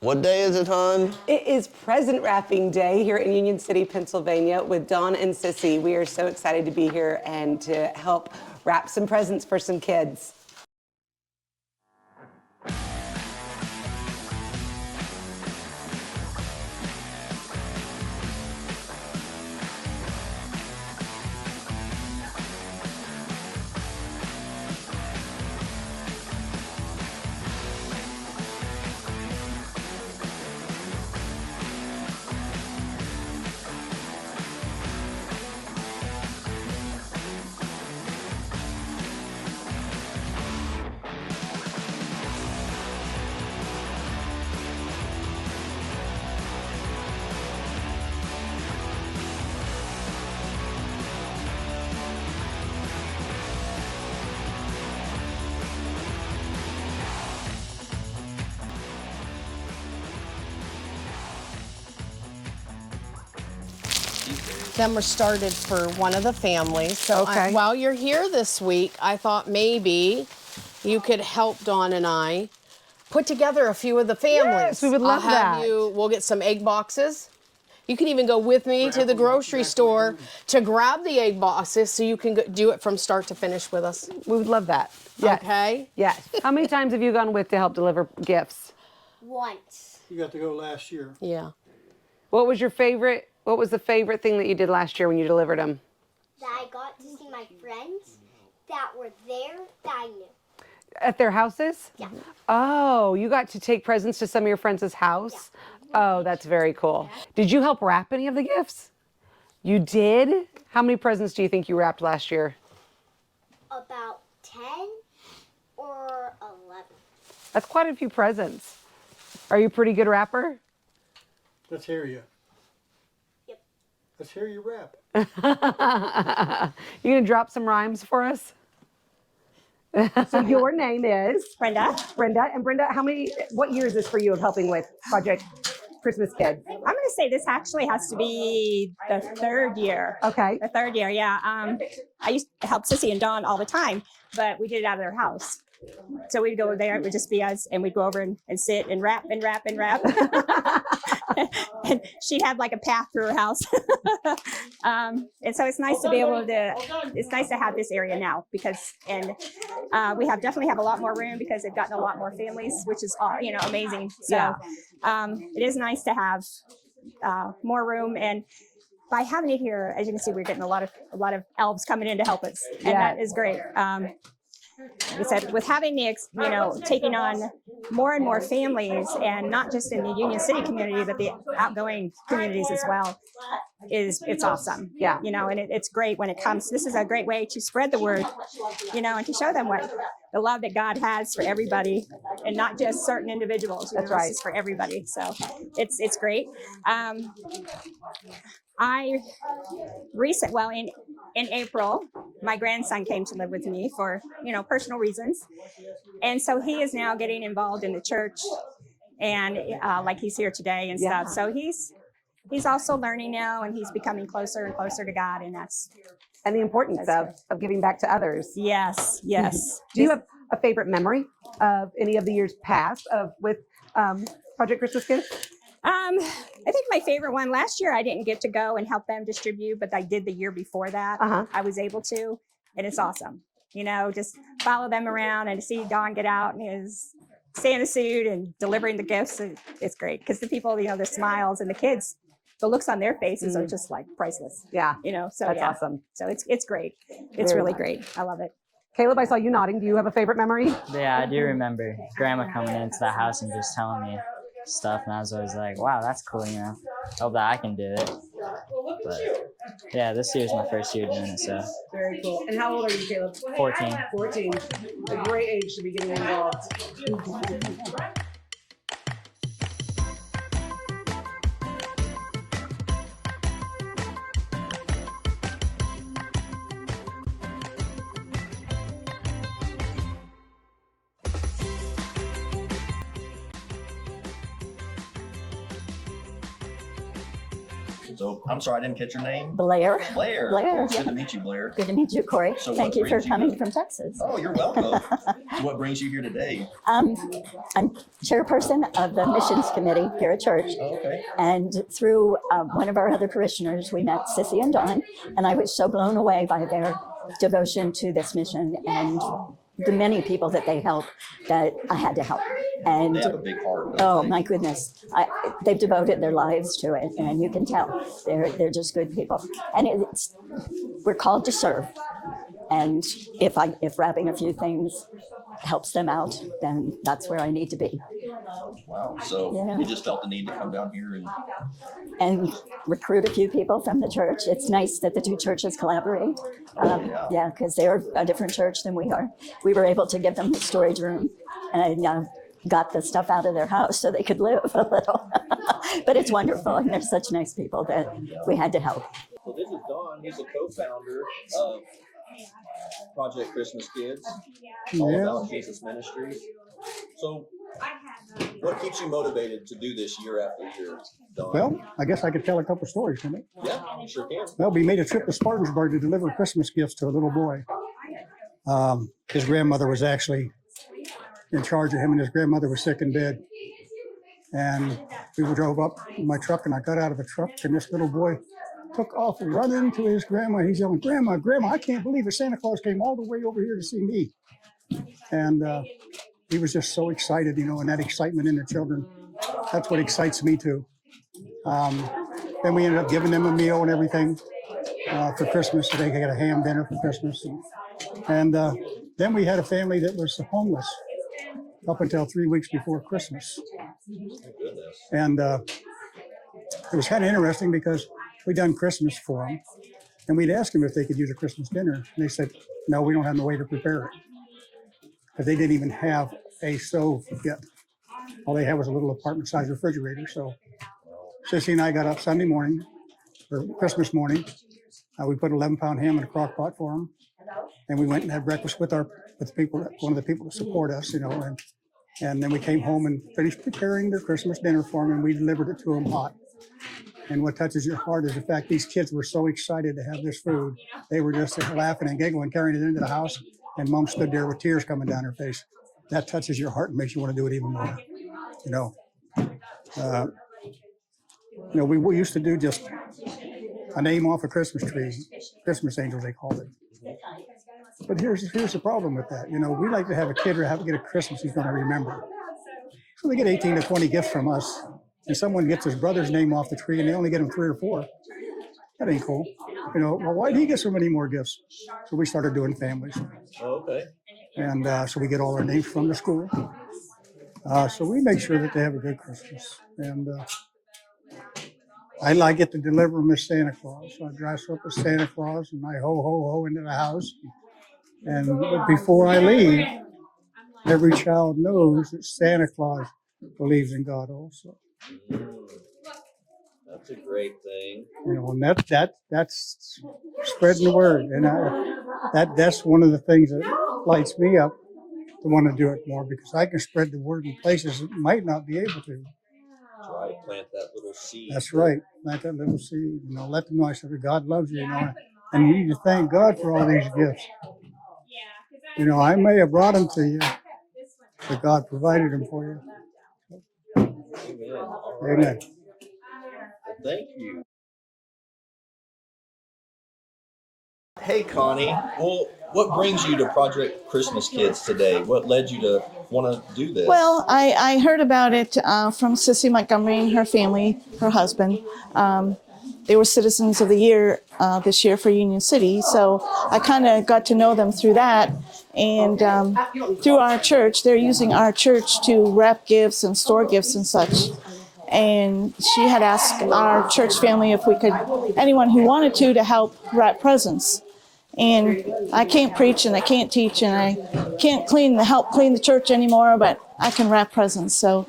What day is it, hon? It is present wrapping day here in Union City, Pennsylvania with Dawn and Sissy. We are so excited to be here and to help wrap some presents for some kids. Them were started for one of the families. So Okay. while you're here this week, I thought maybe you could help Dawn and I put together a few of the families. Yes, we would love I'll have that. we'll get some egg boxes. You can even go with me to the grocery store to grab the egg boxes so you can do it from start to finish with us. We would love that. Yes. Okay? Yes. How many times have you gone with to help deliver gifts? Once. You got to go last year. Yeah. What was the favorite thing that you did last year when you delivered them? That I got to see my friends that were there that I knew. At their houses? Yeah. Oh, you got to take presents to some of your friends' house? Oh, that's very cool. Did you help wrap any of the gifts? You did? How many presents do you think you wrapped last year? About 10 or 11. That's quite a few presents. Are you a pretty good rapper? Let's hear you. Yep. Let's hear you rap. You gonna drop some rhymes for us? So your name is? Brenda. Brenda. And Brenda, what year is this for you of helping with Project Christmas Kids? I'm going to say this actually has to be the third year. Okay. The third year, yeah. I used to help Sissy and Dawn all the time, but we did it out of their house. So we'd go there, it would just be us, and we'd go over and sit and rap and rap and rap. And she'd have like a path through her house. And so it's nice to be able to, it's nice to have this area now because, and we definitely have a lot more room because they've gotten a lot more families, which is, amazing. So it is nice to have more room, and by having it here, as you can see, we're getting a lot of elves coming in to help us, and that is great. Like I said, with having taking on more and more families, and not just in the Union City community, but the outgoing communities as well, it's awesome. Yeah. And it's great when it comes. This is a great way to spread the word, and to show them what the love that God has for everybody, and not just certain individuals. That's right. It's for everybody. So it's great. In April, my grandson came to live with me for, personal reasons. And so he is now getting involved in the church, and like he's here today and stuff. So he's also learning now, and he's becoming closer and closer to God, and And the importance of giving back to others. yes. Do you have a favorite memory of any of the years past with Project Christmas Kids? I think my favorite one last year, I didn't get to go and help them distribute, but I did the year before that. I was able to, and it's awesome. Just follow them around and see Dawn get out in his Santa suit and delivering the gifts. It's great because the people, their smiles, and the kids, the looks on their faces are just like priceless. Yeah. So That's awesome. So it's great. It's Very really much. great. I love it. Caleb, I saw you nodding. Do you have a favorite memory? Yeah, I do remember Grandma coming into the house and just telling me stuff, and I was always like, wow, that's cool, hope that I can do it. But yeah, this year's my first year doing it, so. Very cool. And how old are you, Caleb? 14. 14. A great age to be getting involved. So I'm sorry, I didn't catch your name. Blair. Blair. Blair, Good yeah. to meet you, Blair. Good to meet you, Corey. So Thank what you for brings you coming to- from Texas. Oh, you're welcome. So what brings you here today? I'm chairperson of the missions committee here at church. Oh, okay. And through one of our other parishioners, we met Sissy and Dawn, and I was so blown away by their devotion to this mission and the many people that they help that I had to help. And They have a big heart. oh my goodness, they've devoted their lives to it, and you can tell they're just good people. And we're called to serve. And if wrapping a few things helps them out, then that's where I need to be. Wow. So Yeah. you just felt the need to come down here And recruit a few people from the church. It's nice that the two churches collaborate. Yeah, because they're a different church than we are. We were able to give them the storage room and got the stuff out of their house so they could live a little. But it's wonderful, and they're such nice people that we had to help. So this is Don. He's a co-founder of Project Christmas Kids, all Yeah. about Jesus Ministries. So what keeps you motivated to do this year after year, Don? Well, I guess I could tell a couple stories from it. Yeah, you sure can. Well, we made a trip to Spartansburg to deliver Christmas gifts to a little boy. His grandmother was actually in charge of him, and his grandmother was sick in bed. And we drove up in my truck, and I got out of the truck, and this little boy took off running to his grandma. He's yelling, "Grandma, Grandma, I can't believe it. Santa Claus came all the way over here to see me." And he was just so excited, and that excitement in the children, that's what excites me too. Then we ended up giving them a meal and everything for Christmas. So they got a ham dinner for Christmas. And then we had a family that was homeless up until 3 weeks before Christmas. Goodness. And it was kind of interesting because we done Christmas for them, and we'd ask them if they could use a Christmas dinner. And they said, "No, we don't have no way to prepare it." Because they didn't even have a stove yet. All they had was a little apartment-sized refrigerator. So Sissy and I got up Sunday morning, or Christmas morning. We put 11-pound ham in a crock pot for them. And we went and had breakfast with the people, one of the people to support us, and then we came home and finished preparing their Christmas dinner for them, and we delivered it to them hot. And what touches your heart is the fact these kids were so excited to have this food. They were just laughing and giggling, carrying it into the house, and Mom stood there with tears coming down her face. That touches your heart and makes you want to do it even more. We used to do just a name off a Christmas tree, Christmas angels they called it. But here's the problem with that. We like to have a kid get a Christmas he's going to remember. So they get 18 to 20 gifts from us, and someone gets his brother's name off the tree, and they only get him 3 or 4. That ain't cool. Well, why did he get so many more gifts? So we started doing families. Oh, okay. And so we get all our names from the school. So we make sure that they have a good Christmas. And I like it to deliver them as Santa Claus. So I dress up as Santa Claus, and I ho, ho, ho into the house. But before I leave, every child knows that Santa Claus believes in God also. That's a great thing. And that's spreading the word. And that's one of the things that lights me up to want to do it more, because I can spread the word in places that might not be able to. Try to plant that little seed. That's right. Plant that little seed. Let them know I said that God loves you. And you need to thank God for all these gifts. I may have brought them to you, but God provided them for you. Amen. All right. Amen. Well, thank you. Hey, Connie. Well, what brings you to Project Christmas Kids today? What led you to want to do this? Well, I heard about it from Sissy Montgomery and her family, her husband. They were Citizens of the Year this year for Union City, so I kind of got to know them through that. And through our church, they're using our church to wrap gifts and store gifts and such. And she had asked our church family if we could, anyone who wanted to help wrap presents. And I can't preach and I can't teach and I can't help clean the church anymore, but I can wrap presents. So,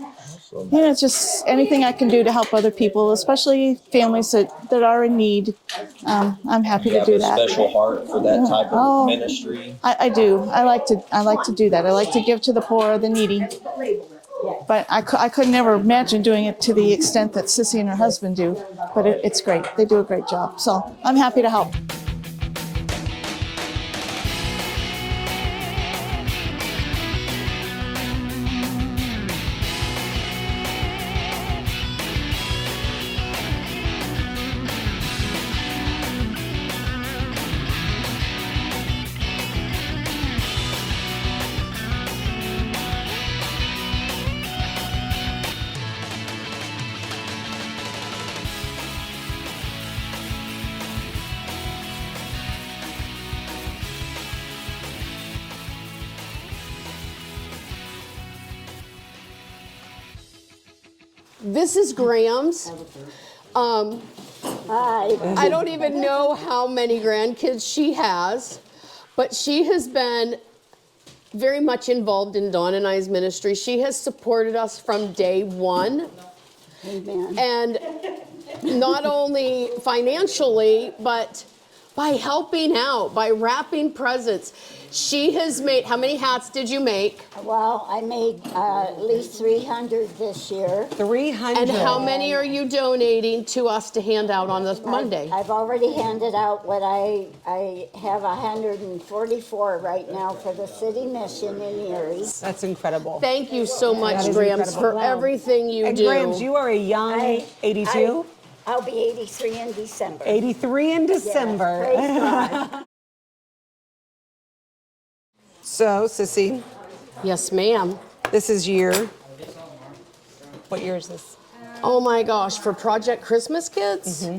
it's just anything I can do to help other people, especially families that are in need. I'm happy to do that. You have a special heart for that type of ministry. I do. I like to do that. I like to give to the poor, the needy. But I could never imagine doing it to the extent that Sissy and her husband do. but it's great. They do a great job. So I'm happy to help. This is Graham's. Hi. I don't even know how many grandkids she has, but she has been very much involved in Dawn and I's ministry. She has supported us from day one. Amen. And not only financially, but by helping out, by wrapping presents. She has made, how many hats did you make? Well, I made at least 300 this year. 300. And how many are you donating to us to hand out on this Monday? I've already handed out what I have 144 right now for the city mission in Erie. That's incredible. Thank you so much, That is Grams, incredible. for Wow. everything you And do. Grams, you are a young 82? I'll be 83 in December. 83 in December. Yes, praise God. So, Sissy, Yes, ma'am. this is what year is this? Oh my gosh, for Project Christmas Kids?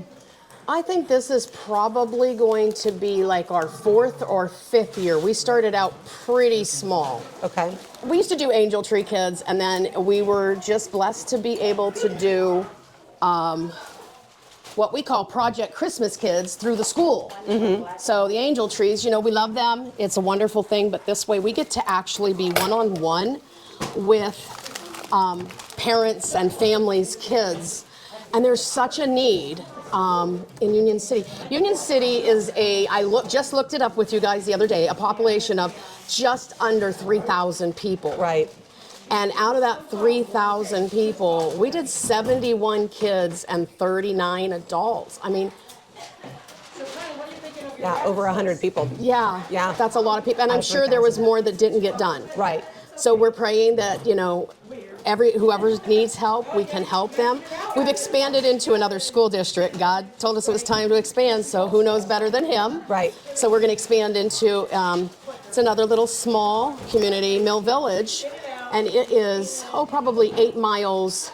I think this is probably going to be like our 4th or 5th year. We started out pretty small. Okay. We used to do Angel Tree Kids, and then we were just blessed to be able to do what we call Project Christmas Kids through the school. So the Angel Trees, you know, we love them. It's a wonderful thing, but this way we get to actually be one-on-one with parents and families' kids. And there's such a need in Union City. Union City is just looked it up with you guys the other day, a population of just under 3,000 people. Right. And out of that 3,000 people, we did 71 kids and 39 adults. I mean, Yeah, over 100 people. yeah, Yeah. that's a lot of people. And Out I'm of sure there was 3,000. more that didn't get done. Right. So we're praying that, you know, whoever needs help, we can help them. We've expanded into another school district. God told us it was time to expand, so who knows better than him? Right. So we're going to expand into, it's another little small community, Mill Village, and it is, probably 8 miles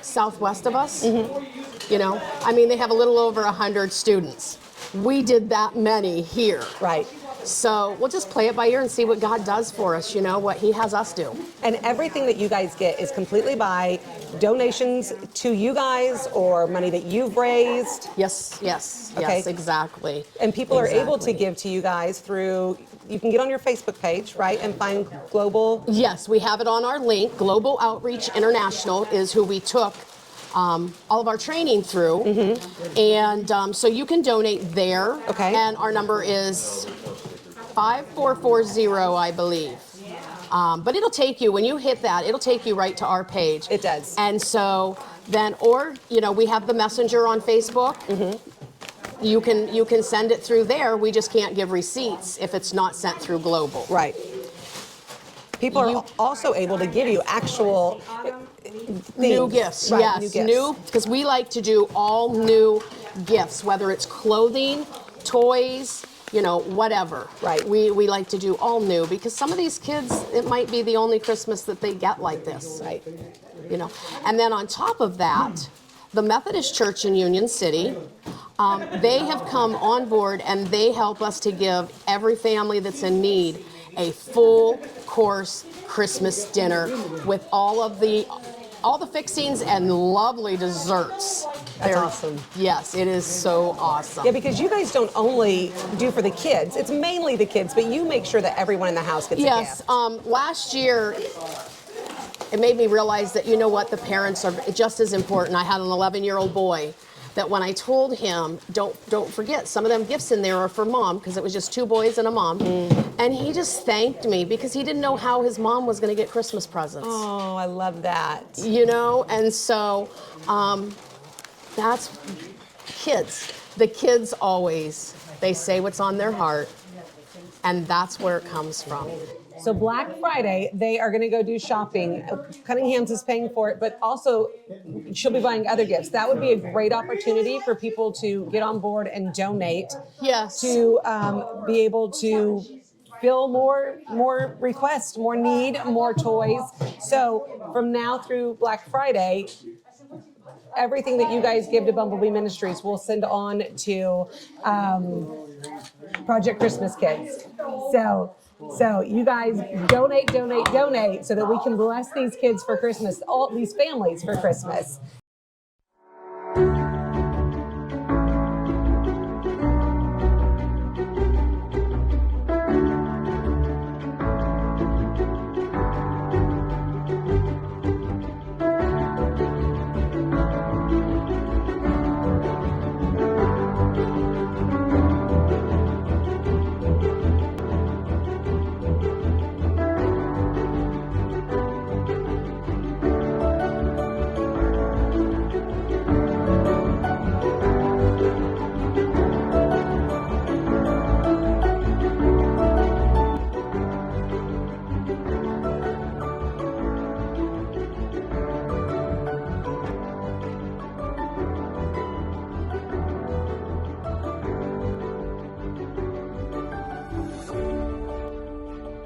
southwest of us. You know, I mean, they have a little over 100 students. We did that many here. Right. So we'll just play it by ear and see what God does for us, you know, what he has us do. And everything that you guys get is completely by donations to you guys or money that you've raised. Yes, yes, Okay. yes, exactly. And people are able to Exactly. give to you guys through, you can get on your Facebook page, right, and find Global. Yes, we have it on our link. Global Outreach International is who we took all of our training through. And so you can donate there. Okay. And our number is 5440, I believe. But it'll take you, when you hit that, it'll take you right to our page. It does. And so then, or, you know, we have the messenger on Facebook. You can send it through there. We just can't give receipts if it's not sent through Global. Right. People are also able to give you actual New things. gifts, Right, yes, new gifts. new, because we like to do all new gifts, whether it's clothing, toys, you know, whatever. Right. We like to do all new because some of these kids, it might be the only Christmas that they get like this. Right. You know, and then on top of that, the Methodist Church in Union City, they have come on board and they help us to give every family that's in need a full course Christmas dinner with all the fixings and lovely desserts. That's awesome. Yes, it is so awesome. Yeah, because you guys don't only do for the kids, it's mainly the kids, but you make sure that everyone in the house gets a Yes, gift. last year, it made me realize that, you know what, the parents are just as important. I had an 11-year-old boy that when I told him, don't forget, some of them gifts in there are for mom, because it was just 2 boys and a mom. And he just thanked me because he didn't know how his mom was going to get Christmas presents. Oh, I love that. You know, and so That's kids. The kids always, they say what's on their heart, and that's where it comes from. So Black Friday, they are going to go do shopping. Cunningham's is paying for it, but also she'll be buying other gifts. That would be a great opportunity for people to get on board and donate. Yes. To be able to fill more requests, more need, more toys. So from now through Black Friday, everything that you guys give to Bumblebee Ministries, we'll send on to Project Christmas Kids. So you guys donate so that we can bless these kids for Christmas, all these families for Christmas.